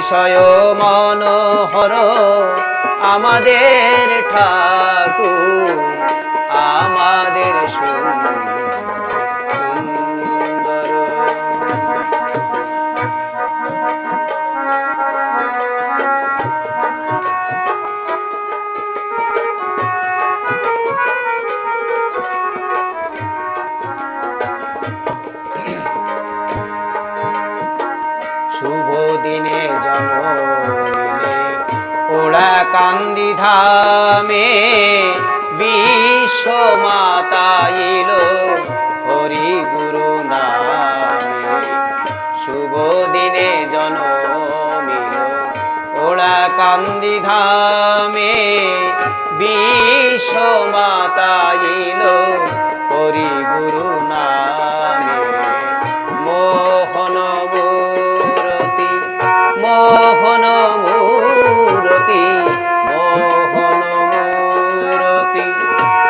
অতিশয় মনোহর আমাদের ঠাকুর, আমাদের সুন্দর। শুভ দিনে জন্মিলে ওড়া কান্দি ধামে, বিশ্ব মাতা এলো হরি গুরু নামে। শুভ দিনে জন্মিল ওড়া কান্দি ধামে, বিশ্ব মাতা এলো হরি গুরু নামে। মোহন মূরতি, মোহন মূরতি, মোহন মূরতি,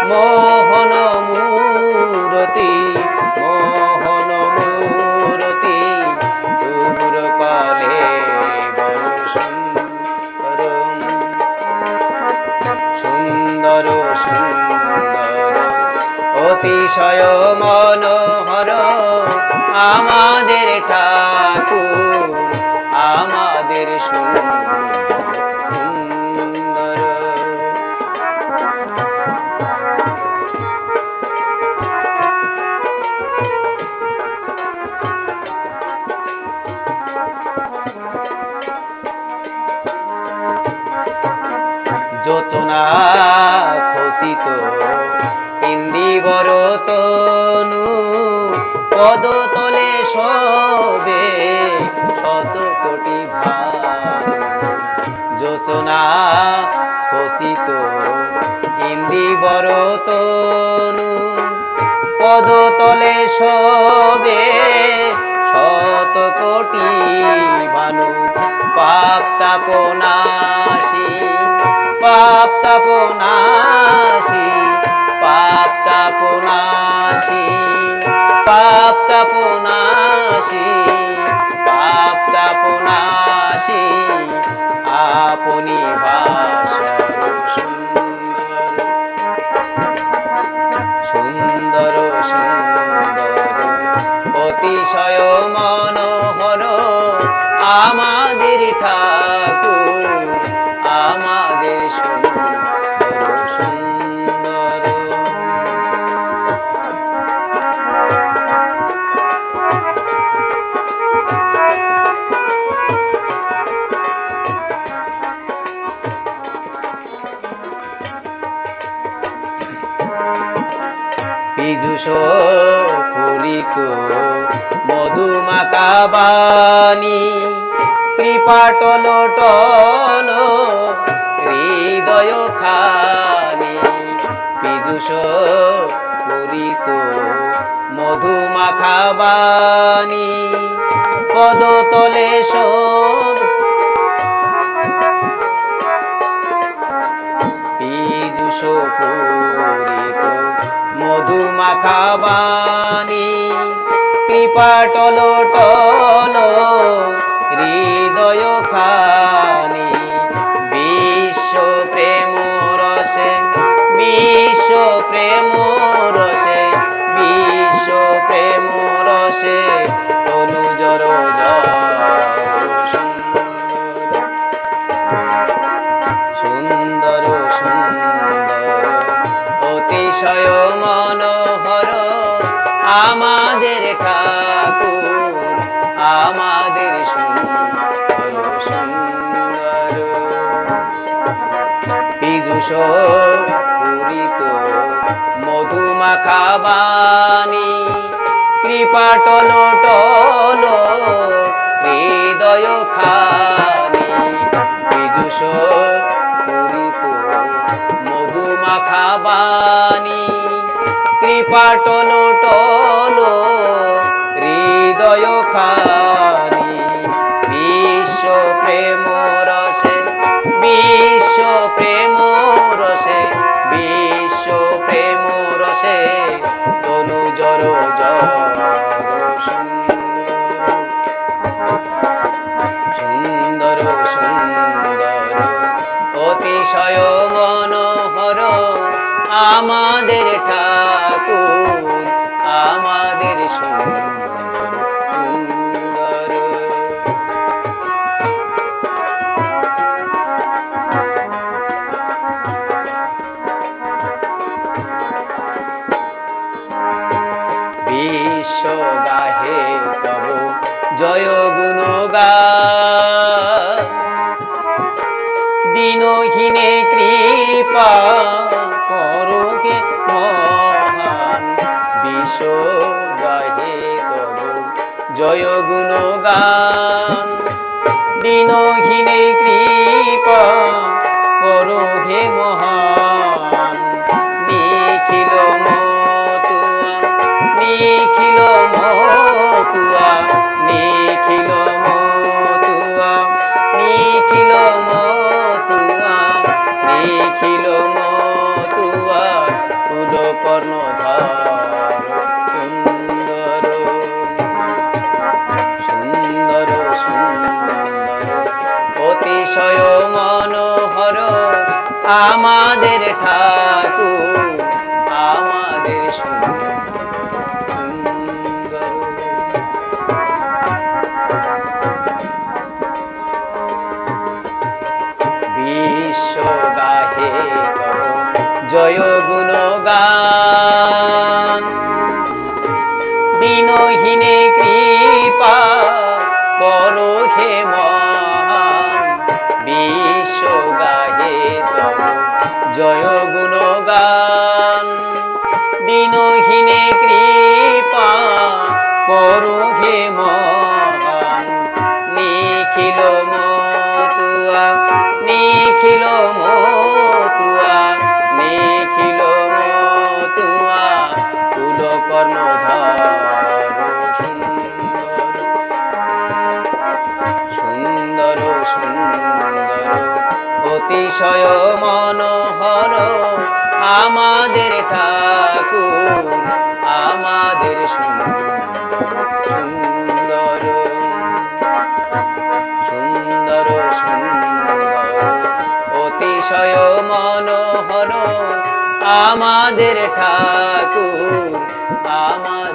মোহন মূরতি, মোহন মূরতি, দূর কালে বড় সুন্দর, সুন্দর সুন্দর অতিশয় মনোহর আমাদের ঠাকুর, আমাদের সুন্দর। যোতনা খসিত ইন্দিবর তনু, পদতলে শোভে শত কোটি ভানু। যোচনা খসিত ইন্দিবর তনু, পদতলে শোভে শত কোটি ভানু। পাপ তাপ নাশী, পাপ তাপ নাশী, পাপ তাপ নাশী, পাপ তাপ নাশী, পাপ তাপ নাশী, আপনি ভাষার সুন্দর, সুন্দর সুন্দর অতিশয় মনোহর আমাদের ঠাকুর, আমাদের সুন্দর সুন্দর। পীযুষ ফুলিত মধুমাকা বাণী, কৃপাটল টল হৃদয় খানি। পীযুষ ফুলিত মধুমাখা বাণী, পদতলে সব পীযুষ ফুলিত মধুমাখা বাণী, কৃপাটল টল হৃদয় খানি। বিশ্ব প্রেম রসে, বিশ্ব প্রেম রসে, বিশ্ব প্রেম রসে তনুজর সুন্দর, সুন্দর অতিশয় মনোহর আমাদের ঠাকুর, আমাদের সুন্দর সুন্দর। পীযুষ ফুলিত মধুমাখা বাণী, কৃপাটল টল হৃদয় খানি। পীযুষ ফুলিত মধুমাখা বাণী, কৃপাটল টল হৃদয় খানি। বিশ্ব প্রেম রসে, বিশ্ব প্রেম রসে, বিশ্ব প্রেম রসে তনুজর সুন্দর, সুন্দর আমাদের ঠাকুর আমাদের সুন্দর সুন্দর। বিশ্ব গাহে তব জয় গুণগান, দীনহীনে কৃপা করোগে মহান। বিশ্ব গাহে তব জয় গুণগান, দীনহীনে কৃপা করোগে মহান। নিখিল মতুয়া নিখিল মতুয়া নিখিল মতুয়া নিখিল মতুয়া নিখিল মতুয়া কুল কর্ণধার সুন্দর সুন্দর সুন্দর অতিশয় মনোহর আমাদের ঠাকুর আমাদের সুন্দর সুন্দর। বিশ্ব গাহে তব জয় গুণগান, দীনহীনে কৃপা করো হে মহান। বিশ্ব গাহে তব জয় গুণগান, দীনহীনে কৃপা করো হে মহান। নিখিল মতুয়া নিখিল মতুয়া নিখিল মতুয়া কুল কর্ণধার সুন্দর সুন্দর সুন্দর অতিশয় মনোহর আমাদের ঠাকুর আমাদের সুন্দর সুন্দর সুন্দর সুন্দর অতিশয় মনোহর আমাদের ঠাকুর আমাদের